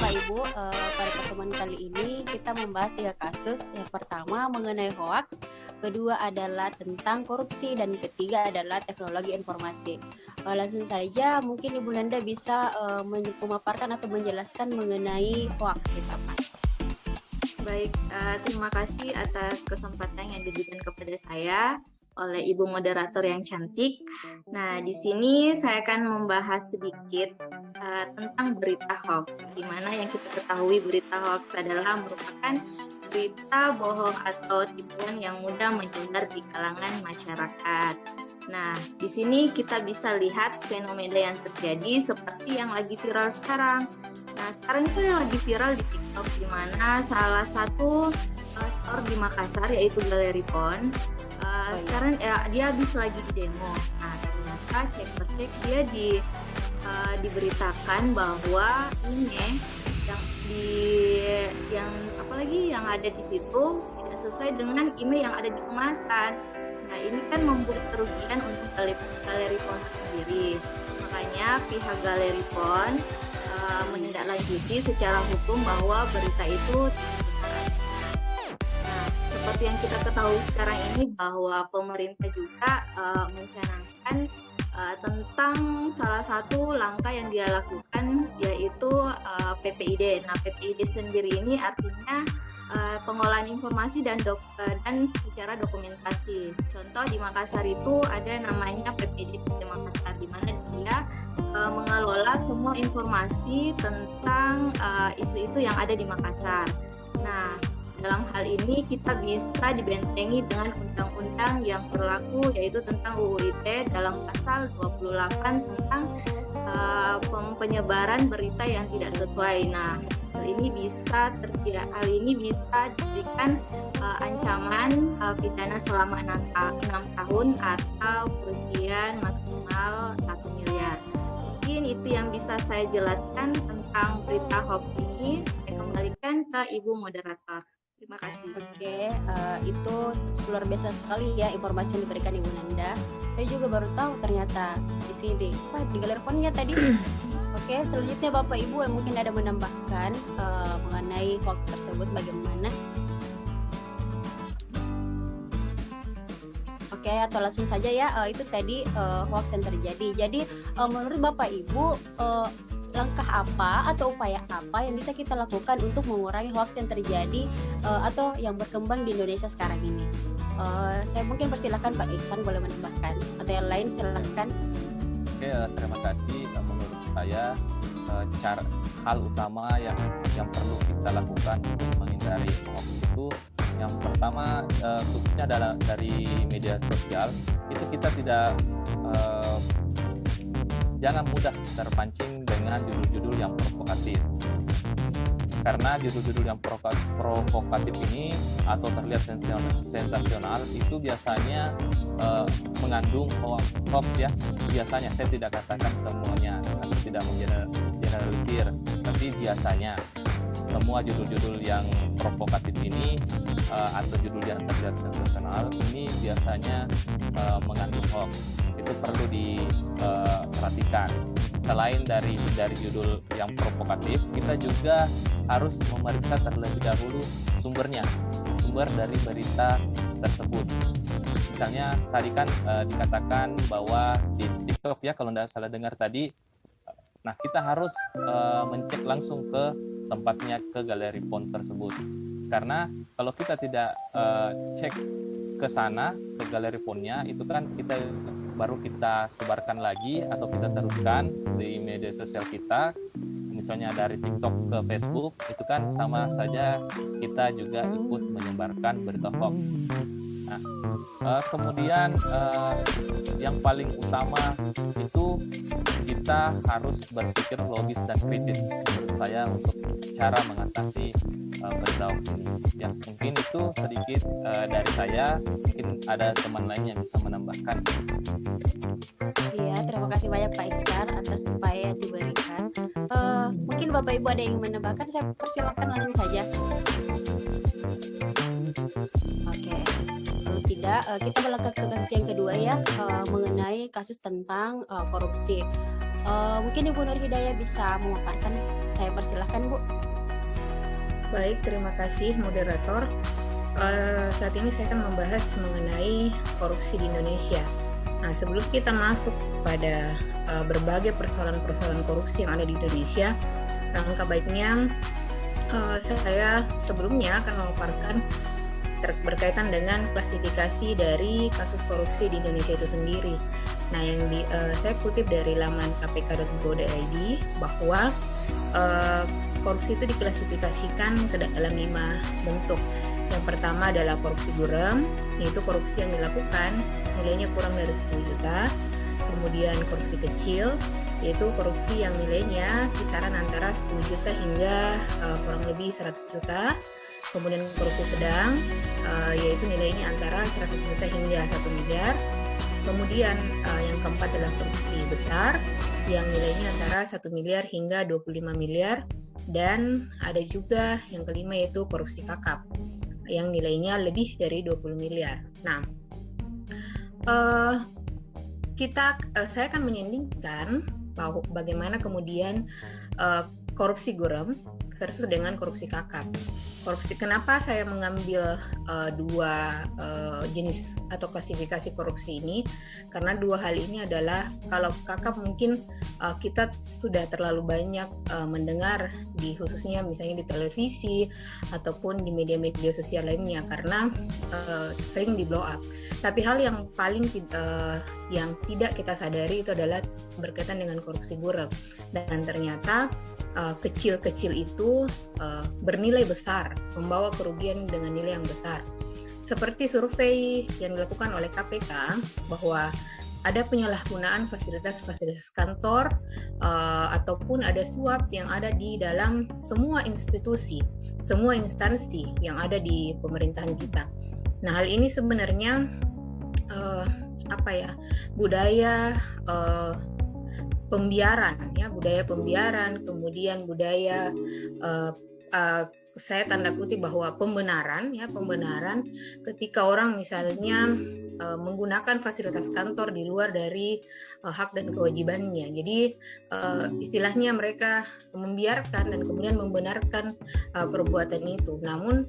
Bapak Ibu, pada pertemuan kali ini kita membahas 3 kasus. Yang pertama mengenai hoaks, kedua adalah tentang korupsi, dan ketiga adalah teknologi informasi. Langsung saja mungkin Ibu Nanda bisa memaparkan atau menjelaskan mengenai hoaks kita, Pak. Baik, terima kasih atas kesempatan yang diberikan kepada saya oleh Ibu moderator yang cantik. Nah, di sini saya akan membahas sedikit tentang berita hoax, di mana yang kita ketahui berita hoax adalah merupakan berita bohong atau tipuan yang mudah menyebar di kalangan masyarakat. Nah, di sini kita bisa lihat fenomena yang terjadi seperti yang lagi viral sekarang. Nah, sekarang itu yang lagi viral di TikTok, di mana salah satu store di Makassar yaitu Galeri Pon. Sekarang dia habis lagi di demo. Nah, ternyata cek dia diberitakan bahwa ini yang ada di situ tidak sesuai dengan email yang ada di kemasan. Nah, ini kan membuat kerugian untuk Galeri Pon sendiri. Makanya pihak Galeri Pon menindaklanjuti secara hukum bahwa berita itu seperti yang kita ketahui sekarang ini bahwa pemerintah juga mencanangkan tentang salah satu langkah yang dia lakukan yaitu PPID. Nah, PPID sendiri ini artinya pengolahan informasi dan secara dokumentasi. Contoh di Makassar itu ada namanya PPID Makassar, di mana dia mengelola semua informasi tentang isu-isu yang ada di Makassar. Nah, dalam hal ini kita bisa dibentengi dengan undang-undang yang berlaku yaitu tentang UU ITE dalam pasal 28 tentang penyebaran berita yang tidak sesuai. Nah, hal ini bisa diberikan ancaman pidana selama 6 tahun atau kerugian maksimal 1 miliar. Mungkin itu yang bisa saya jelaskan tentang berita hoax ini. Saya kembalikan ke Ibu moderator. Terima kasih. Oke, itu luar biasa sekali ya informasi yang diberikan Ibu Nanda. Saya juga baru tahu ternyata di sini. Wah, di Galeri Pon ya tadi. Oke, selanjutnya Bapak Ibu yang mungkin ada menambahkan mengenai hoax tersebut bagaimana? Oke, atau langsung saja ya, itu tadi hoax yang terjadi. Jadi menurut Bapak Ibu, langkah apa atau upaya apa yang bisa kita lakukan untuk mengurangi hoax yang terjadi atau yang berkembang di Indonesia sekarang ini? Saya mungkin persilakan Pak Iksan boleh menambahkan, atau yang lain silakan. Oke, terima kasih. Menurut saya hal utama yang perlu kita lakukan untuk menghindari hoax itu, yang pertama khususnya dari media sosial itu kita jangan mudah terpancing dengan judul-judul yang provokatif. Karena judul-judul yang provokatif ini atau terlihat sensasional itu biasanya mengandung hoax ya. Biasanya, saya tidak katakan semuanya atau tidak mengeneralisir, tapi biasanya semua judul-judul yang provokatif ini atau judul yang terlihat sensasional ini biasanya mengandung hoax. Itu perlu diperhatikan. Selain dari judul yang provokatif, kita juga harus memeriksa terlebih dahulu sumber dari berita tersebut. Misalnya tadi kan dikatakan bahwa di TikTok ya, kalau tidak salah dengar tadi. Nah, kita harus mencek langsung ke tempatnya, ke Galeri Pon tersebut. Karena kalau kita tidak cek ke sana, ke Galeri Ponnya, itu kan baru kita sebarkan lagi atau kita teruskan di media sosial kita, misalnya dari TikTok ke Facebook, itu kan sama saja kita juga ikut menyebarkan berita hoax. Nah, kemudian yang paling utama itu kita harus berpikir logis dan kritis menurut saya untuk cara mengatasi berita hoax ini. Ya, mungkin itu sedikit dari saya. Mungkin ada teman lain yang bisa menambahkan. Iya, terima kasih banyak Pak Iksan atas upaya yang diberikan. Mungkin Bapak Ibu ada yang menambahkan, saya persilakan langsung saja. Oke, kalau tidak kita melangkah ke kasus yang kedua ya, mengenai kasus tentang korupsi. Mungkin Ibu Nur Hidayah bisa memaparkan Saya persilahkan, Bu. Baik, terima kasih moderator. Saat ini saya akan membahas mengenai korupsi di Indonesia. Nah, sebelum kita masuk pada berbagai persoalan-persoalan korupsi yang ada di Indonesia, langkah baiknya saya sebelumnya akan memaparkan berkaitan dengan klasifikasi dari kasus korupsi di Indonesia itu sendiri. Nah, saya kutip dari laman kpk.go.id bahwa korupsi itu diklasifikasikan ke dalam 5 bentuk. Yang pertama adalah korupsi buram, yaitu korupsi yang dilakukan nilainya kurang dari 10 juta. Kemudian korupsi kecil, yaitu korupsi yang nilainya kisaran antara 10 juta hingga kurang lebih 100 juta. Kemudian korupsi sedang, yaitu nilainya antara 100 juta hingga 1 miliar. Kemudian yang keempat adalah korupsi besar, yang nilainya antara 1 miliar hingga 25 miliar. Dan ada juga yang kelima yaitu korupsi kakap, yang nilainya lebih dari 20 miliar. Nah, saya akan menyandingkan bagaimana kemudian korupsi guram versus dengan korupsi kakap. Kenapa saya mengambil dua jenis atau klasifikasi korupsi ini? Karena dua hal ini adalah, kalau kakap mungkin kita sudah terlalu banyak mendengar khususnya misalnya di televisi ataupun di media-media sosial lainnya, karena sering di blow up. Tapi hal yang paling yang tidak kita sadari itu adalah berkaitan dengan korupsi guram, dan ternyata kecil-kecil itu bernilai besar, membawa kerugian dengan nilai yang besar. Seperti survei yang dilakukan oleh KPK bahwa ada penyalahgunaan fasilitas-fasilitas kantor ataupun ada suap yang ada di dalam semua institusi, semua instansi yang ada di pemerintahan kita. Nah, hal ini sebenarnya budaya pembiaran, budaya pembiaran, kemudian budaya saya tanda kutip bahwa pembenaran ketika orang misalnya menggunakan fasilitas kantor di luar dari hak dan kewajibannya. Jadi istilahnya mereka membiarkan dan kemudian membenarkan perbuatan itu, namun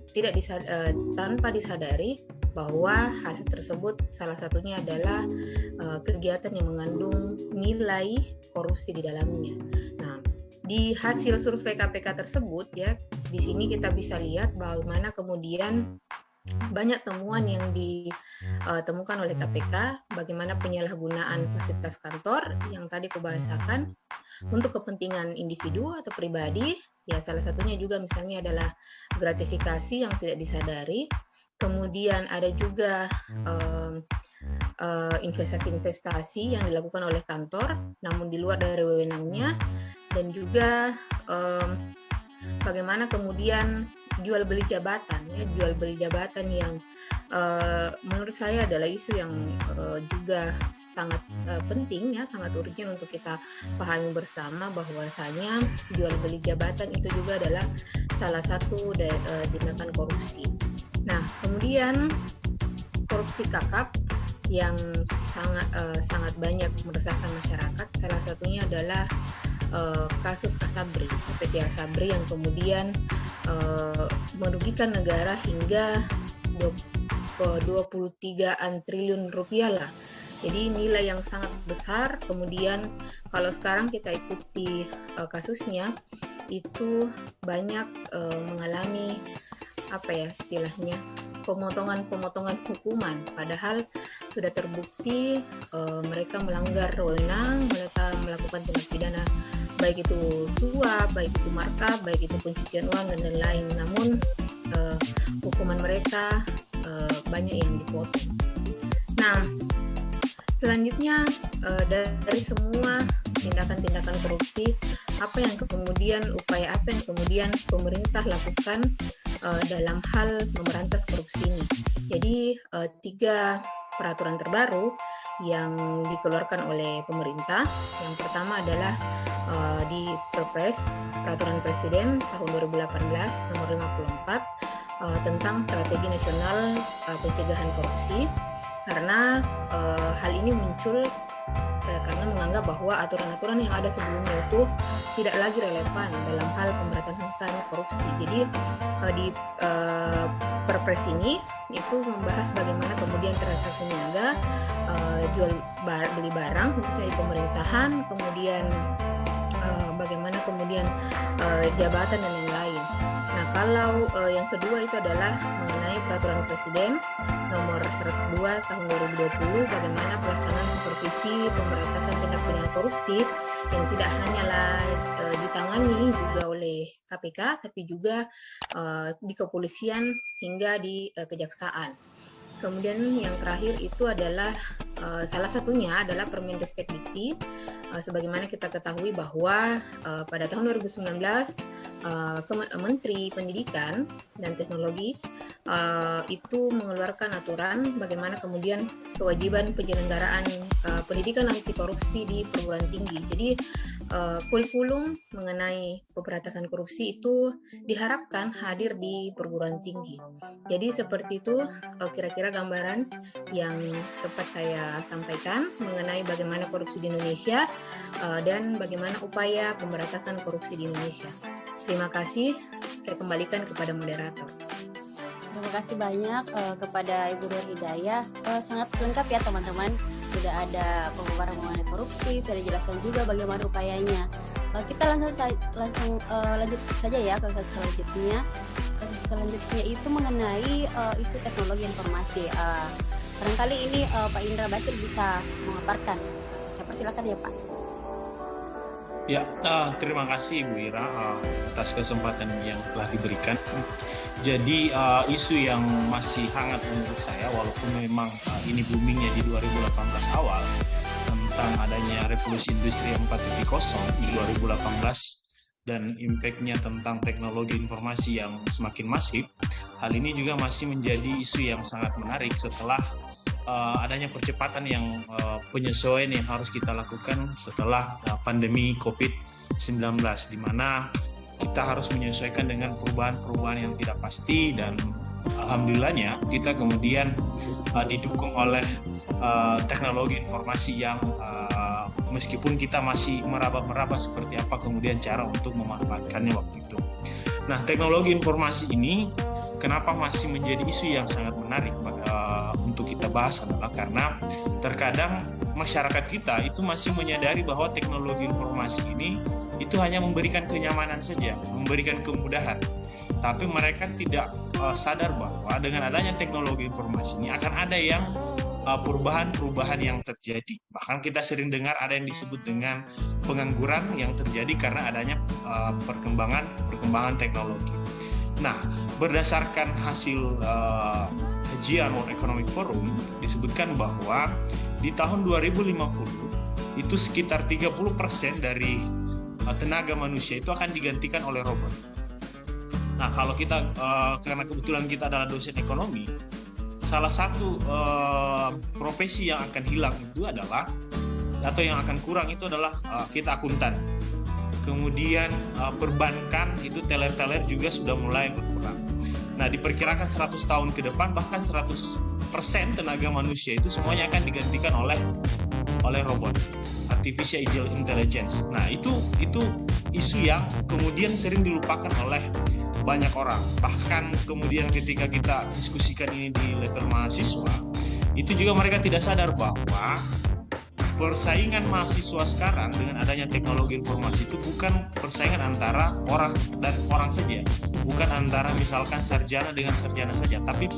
tanpa disadari bahwa hal tersebut salah satunya adalah kegiatan yang mengandung nilai korupsi di dalamnya. Nah, di hasil survei KPK tersebut di sini kita bisa lihat bagaimana kemudian banyak temuan yang ditemukan oleh KPK, bagaimana penyalahgunaan fasilitas kantor yang tadi kubahasakan untuk kepentingan individu atau pribadi. Salah satunya juga misalnya adalah gratifikasi yang tidak disadari. Kemudian ada juga investasi-investasi yang dilakukan oleh kantor namun di luar dari wewenangnya, dan juga bagaimana kemudian jual beli jabatan yang menurut saya adalah isu yang juga sangat penting, sangat urgent untuk kita pahami bersama, bahwasanya jual beli jabatan itu juga adalah salah satu tindakan korupsi. Nah, kemudian korupsi kakap yang sangat banyak meresahkan masyarakat, salah satunya adalah kasus Asabri, PT Asabri, yang kemudian merugikan negara hingga 23-an triliun rupiah lah. Jadi nilai yang sangat besar. Kemudian kalau sekarang kita ikuti kasusnya, itu banyak mengalami istilahnya pemotongan hukuman, padahal sudah terbukti mereka melanggar wewenang, mereka melakukan tindak pidana, baik itu suap, baik itu markup, baik itu pencucian uang dan lain-lain. Namun hukuman mereka banyak yang dipotong. Nah, selanjutnya dari semua tindakan-tindakan korupsi, upaya apa yang kemudian pemerintah lakukan dalam hal memberantas korupsi ini. Jadi 3 peraturan terbaru yang dikeluarkan oleh pemerintah. Yang pertama adalah di Perpres Peraturan Presiden tahun 2018 nomor 54 tentang Strategi Nasional Pencegahan Korupsi, karena hal ini muncul karena menganggap bahwa aturan-aturan yang ada sebelumnya itu tidak lagi relevan dalam hal pemberantasan korupsi. Jadi di Perpres ini itu membahas bagaimana kemudian transaksi niaga, jual beli barang khususnya di pemerintahan, kemudian bagaimana kemudian jabatan dan yang lain. Nah, kalau yang kedua itu adalah mengenai peraturan Presiden nomor 102 tahun 2020 bagaimana pelaksanaan supervisi pemberantasan tindak pidana korupsi yang tidak hanyalah ditangani juga oleh KPK tapi juga di kepolisian hingga di kejaksaan. Kemudian yang terakhir itu adalah salah satunya adalah Permendikbud Dikti. Sebagaimana kita ketahui bahwa pada tahun 2019 Menteri Pendidikan dan Teknologi itu mengeluarkan aturan bagaimana kemudian kewajiban penyelenggaraan pendidikan anti korupsi di perguruan tinggi. Jadi kurikulum mengenai pemberantasan korupsi itu diharapkan hadir di perguruan tinggi. Jadi seperti itu kira-kira gambaran yang sempat saya sampaikan mengenai bagaimana korupsi di Indonesia dan bagaimana upaya pemberantasan korupsi di Indonesia. Terima kasih, saya kembalikan kepada moderator. Terima kasih banyak kepada Ibu Nur Hidayah. Sangat lengkap ya teman-teman. Sudah ada pemaparan mengenai korupsi, sudah dijelaskan juga bagaimana upayanya. Kita langsung lanjut saja ya ke kasus selanjutnya. Kasus selanjutnya itu mengenai isu teknologi informasi. Barangkali ini Pak Indra Basir bisa memaparkan. Saya persilakan ya Pak. Ya, terima kasih Bu Ira atas kesempatan yang telah diberikan. Jadi isu yang masih hangat menurut saya, walaupun memang ini boomingnya di 2018 awal, tentang adanya revolusi industri 4.0 di 2018 dan impact-nya tentang teknologi informasi yang semakin masif, hal ini juga masih menjadi isu yang sangat menarik setelah adanya percepatan yang penyesuaian yang harus kita lakukan setelah pandemi COVID-19, di mana kita harus menyesuaikan dengan perubahan-perubahan yang tidak pasti, dan alhamdulillahnya kita kemudian didukung oleh teknologi informasi yang meskipun kita masih meraba-raba seperti apa kemudian cara untuk memanfaatkannya waktu itu. Nah, teknologi informasi ini kenapa masih menjadi isu yang sangat menarik untuk kita bahas adalah karena terkadang masyarakat kita itu masih menyadari bahwa teknologi informasi ini itu hanya memberikan kenyamanan saja, memberikan kemudahan. Tapi mereka tidak sadar bahwa dengan adanya teknologi informasi ini akan ada yang perubahan-perubahan yang terjadi. Bahkan kita sering dengar ada yang disebut dengan pengangguran yang terjadi karena adanya perkembangan teknologi. Nah, berdasarkan hasil kajian World Economic Forum disebutkan bahwa di tahun 2050 itu sekitar 30% dari tenaga manusia itu akan digantikan oleh robot. Nah, kalau kita karena kebetulan kita adalah dosen ekonomi, salah satu profesi yang akan hilang itu adalah atau yang akan kurang itu adalah kita akuntan. Kemudian perbankan itu teller-teller juga sudah mulai berkurang. Nah, diperkirakan 100 tahun ke depan bahkan 100% tenaga manusia itu semuanya akan digantikan oleh robot, artificial intelligence. Nah, itu isu yang kemudian sering dilupakan oleh banyak orang. Bahkan kemudian ketika kita diskusikan ini di level mahasiswa, itu juga mereka tidak sadar bahwa persaingan mahasiswa sekarang dengan adanya teknologi informasi itu bukan persaingan antara orang dan orang saja, bukan antara misalkan sarjana dengan sarjana saja, tapi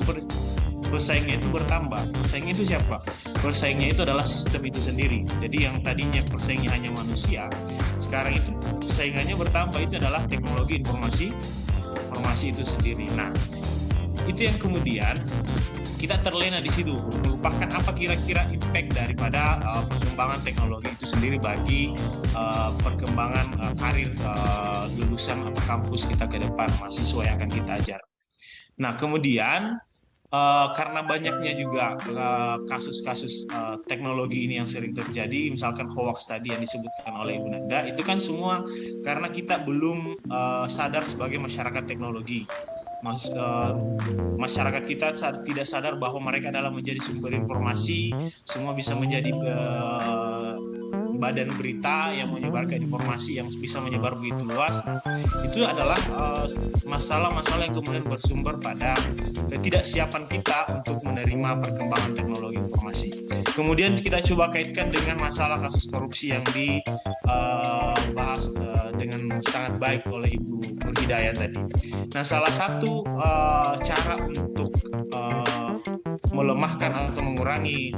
persaingnya itu bertambah. Persaingnya itu siapa? Persaingnya itu adalah sistem itu sendiri. Jadi yang tadinya persaingnya hanya manusia, sekarang itu persaingannya bertambah, itu adalah teknologi informasi itu sendiri. Nah, itu yang kemudian kita terlena di situ, melupakan apa kira-kira impact daripada perkembangan teknologi itu sendiri bagi perkembangan karir lulusan atau kampus kita ke depan, mahasiswa yang akan kita ajar. Nah, kemudian karena banyaknya juga kasus-kasus teknologi ini yang sering terjadi, misalkan hoax tadi yang disebutkan oleh Ibu Nanda, itu kan semua karena kita belum sadar sebagai masyarakat teknologi. Masyarakat kita tidak sadar bahwa mereka adalah menjadi sumber informasi, semua bisa menjadi badan berita yang menyebarkan informasi yang bisa menyebar begitu luas, itu adalah masalah-masalah yang kemudian bersumber pada ketidaksiapan kita untuk menerima perkembangan teknologi informasi. Kemudian kita coba kaitkan dengan masalah kasus korupsi yang dibahas dengan sangat baik oleh Ibu Nur Hidayah tadi. Nah, salah satu cara untuk melemahkan atau mengurangi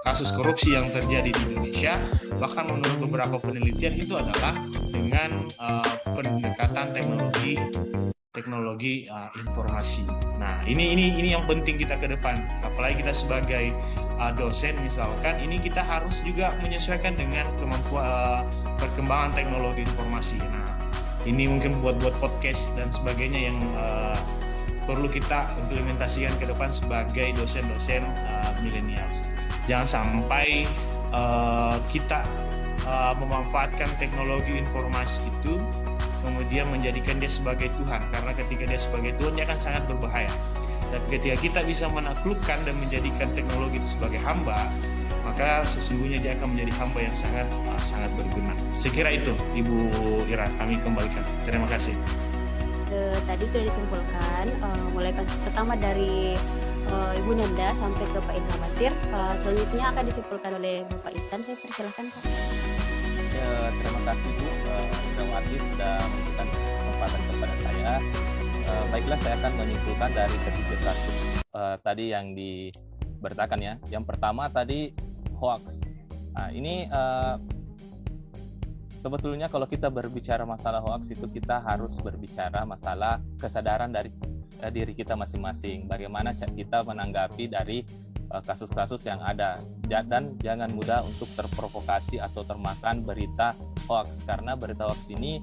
kasus korupsi yang terjadi di Indonesia, bahkan menurut beberapa penelitian itu adalah dengan pendekatan teknologi informasi. Nah, ini yang penting kita ke depan. Apalagi kita sebagai dosen misalkan, ini kita harus juga menyesuaikan dengan kemampuan perkembangan teknologi informasi. Nah, ini mungkin buat podcast dan sebagainya yang perlu kita implementasikan ke depan sebagai dosen-dosen millennials. Jangan sampai kita memanfaatkan teknologi informasi itu kemudian menjadikan dia sebagai Tuhan, karena ketika dia sebagai Tuhan dia akan sangat berbahaya. Tapi ketika kita bisa menaklukkan dan menjadikan teknologi itu sebagai hamba, maka sesungguhnya dia akan menjadi hamba yang sangat berguna. Saya kira itu, Ibu Ira, kami kembalikan. Terima kasih. Tadi sudah disimpulkan mulai kasus pertama dari Ibu Nanda sampai ke Pak Indra Basir. Selanjutnya akan disimpulkan oleh Bapak Ihsan. Saya persilahkan, Pak. Terima kasih Bu Indrawati sudah memberikan kesempatan kepada saya. Baiklah, saya akan menyimpulkan dari ketiga kasus tadi yang diberitakan ya. Yang pertama tadi hoax. Nah, ini sebetulnya kalau kita berbicara masalah hoax itu kita harus berbicara masalah kesadaran dari diri kita masing-masing. Bagaimana kita menanggapi dari kasus-kasus yang ada, dan jangan mudah untuk terprovokasi atau termakan berita hoax, karena berita hoax ini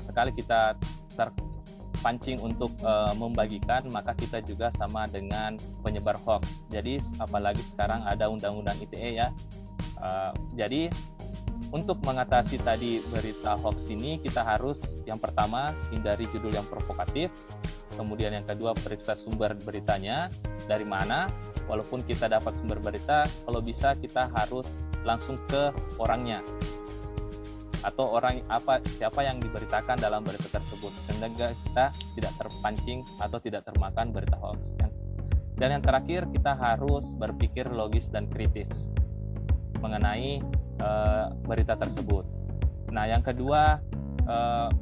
sekali kita terpancing untuk membagikan, maka kita juga sama dengan penyebar hoax. Jadi apalagi sekarang ada undang-undang ITE ya. Jadi untuk mengatasi tadi berita hoax ini, kita harus yang pertama hindari judul yang provokatif, kemudian yang kedua periksa sumber beritanya dari mana. Walaupun kita dapat sumber berita, kalau bisa kita harus langsung ke orangnya atau siapa yang diberitakan dalam berita tersebut, sehingga kita tidak terpancing atau tidak termakan berita hoax. Dan yang terakhir, kita harus berpikir logis dan kritis mengenai berita tersebut. Nah, yang kedua,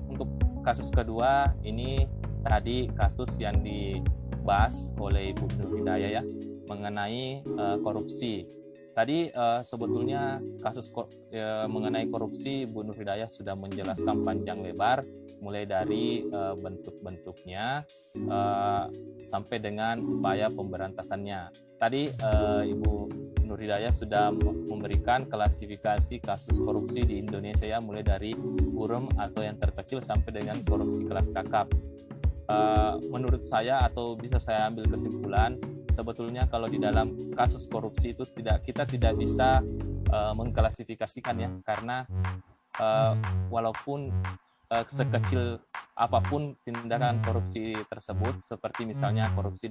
untuk kasus kedua ini tadi kasus yang dibahas oleh Ibu Nur Hidayah ya, mengenai korupsi. Tadi sebetulnya kasus mengenai korupsi Bu Nur Hidayah sudah menjelaskan panjang lebar, mulai dari bentuk-bentuknya sampai dengan upaya pemberantasannya. Tadi Ibu Nur Hidayah sudah memberikan klasifikasi kasus korupsi di Indonesia ya, mulai dari buram atau yang terkecil sampai dengan korupsi kelas kakap. Menurut saya, atau bisa saya ambil kesimpulan, sebetulnya kalau di dalam kasus korupsi itu kita tidak bisa mengklasifikasikan ya, karena walaupun sekecil apapun tindakan korupsi tersebut, seperti misalnya korupsi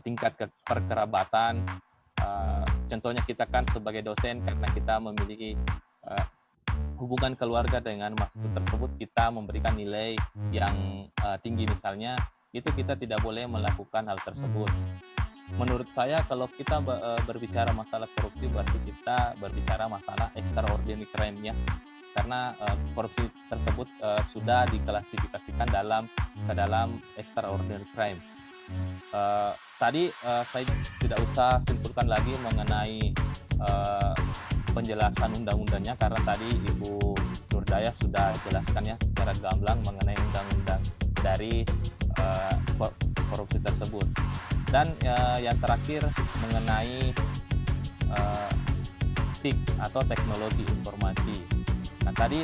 tingkat perkerabatan, contohnya kita kan sebagai dosen, karena kita memiliki hubungan keluarga dengan mahasiswa tersebut, kita memberikan nilai yang tinggi misalnya, itu kita tidak boleh melakukan hal tersebut. Menurut saya kalau kita berbicara masalah korupsi, berarti kita berbicara masalah extraordinary crime ya, karena korupsi tersebut sudah diklasifikasikan ke dalam extraordinary crime. Tadi saya tidak usah simpulkan lagi mengenai penjelasan undang-undangnya, karena tadi Ibu Nur Hidayah sudah jelaskannya secara gamblang mengenai undang-undang dari korupsi tersebut. Dan yang terakhir mengenai TIK atau teknologi informasi. Nah, tadi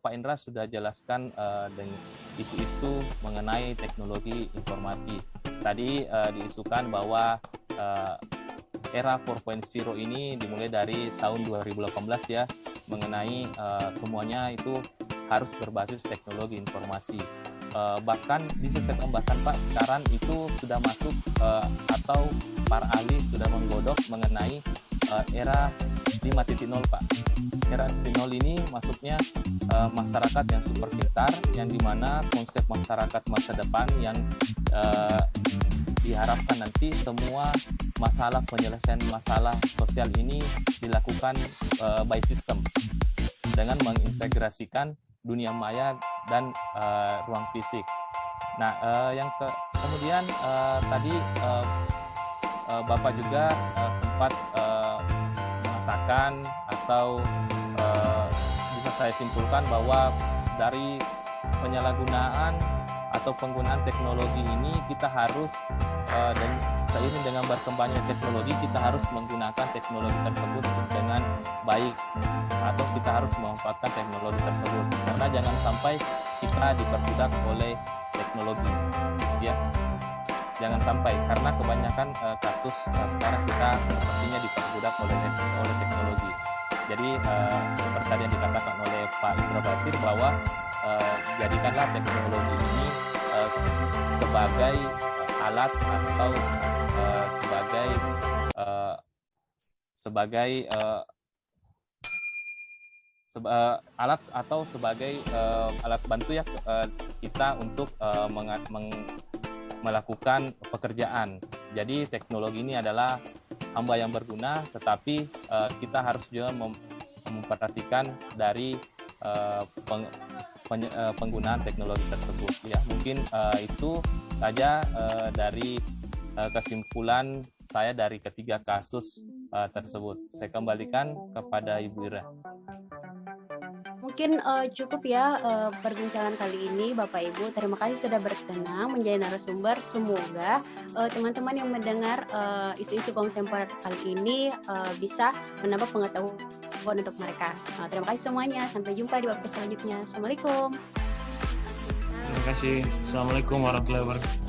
Pak Indra sudah jelaskan dengan isu-isu mengenai teknologi informasi. Tadi diisukan bahwa era 4.0 ini dimulai dari tahun 2018 ya, mengenai semuanya itu harus berbasis teknologi informasi. Bahkan bisa saya tambahkan Pak, sekarang itu sudah masuk atau para ahli sudah menggodok mengenai era 5.0 Pak. Era 5.0 ini maksudnya masyarakat yang super pintar, yang dimana konsep masyarakat masa depan yang diharapkan nanti semua masalah penyelesaian masalah sosial ini dilakukan by system dengan mengintegrasikan dunia maya dan ruang fisik. Nah, kemudian tadi Bapak juga sempat mengatakan atau bisa saya simpulkan bahwa dari penyalahgunaan atau penggunaan teknologi ini kita harus dan seiring dengan berkembangnya teknologi kita harus menggunakan teknologi tersebut dengan baik atau kita harus memanfaatkan teknologi tersebut karena jangan sampai kita diperbudak oleh teknologi ya, jangan sampai karena kebanyakan kasus sekarang kita sepertinya diperbudak oleh teknologi. Jadi seperti yang dikatakan oleh Pak Indra Basir bahwa jadikanlah teknologi ini sebagai alat atau alat atau sebagai alat bantu ya kita untuk melakukan pekerjaan. Jadi teknologi ini adalah hamba yang berguna, tetapi kita harus juga memperhatikan dari penggunaan teknologi tersebut ya. Mungkin itu saja dari kesimpulan saya dari ketiga kasus tersebut. Saya kembalikan kepada Ibu Ira. Mungkin cukup ya perbincangan kali ini Bapak Ibu. Terima kasih sudah berkenan menjadi narasumber. Semoga teman-teman yang mendengar isu-isu kontemporer kali ini bisa menambah pengetahuan untuk mereka. Terima kasih semuanya. Sampai jumpa di waktu selanjutnya. Assalamualaikum. Terima kasih. Assalamualaikum warahmatullahi wabarakatuh.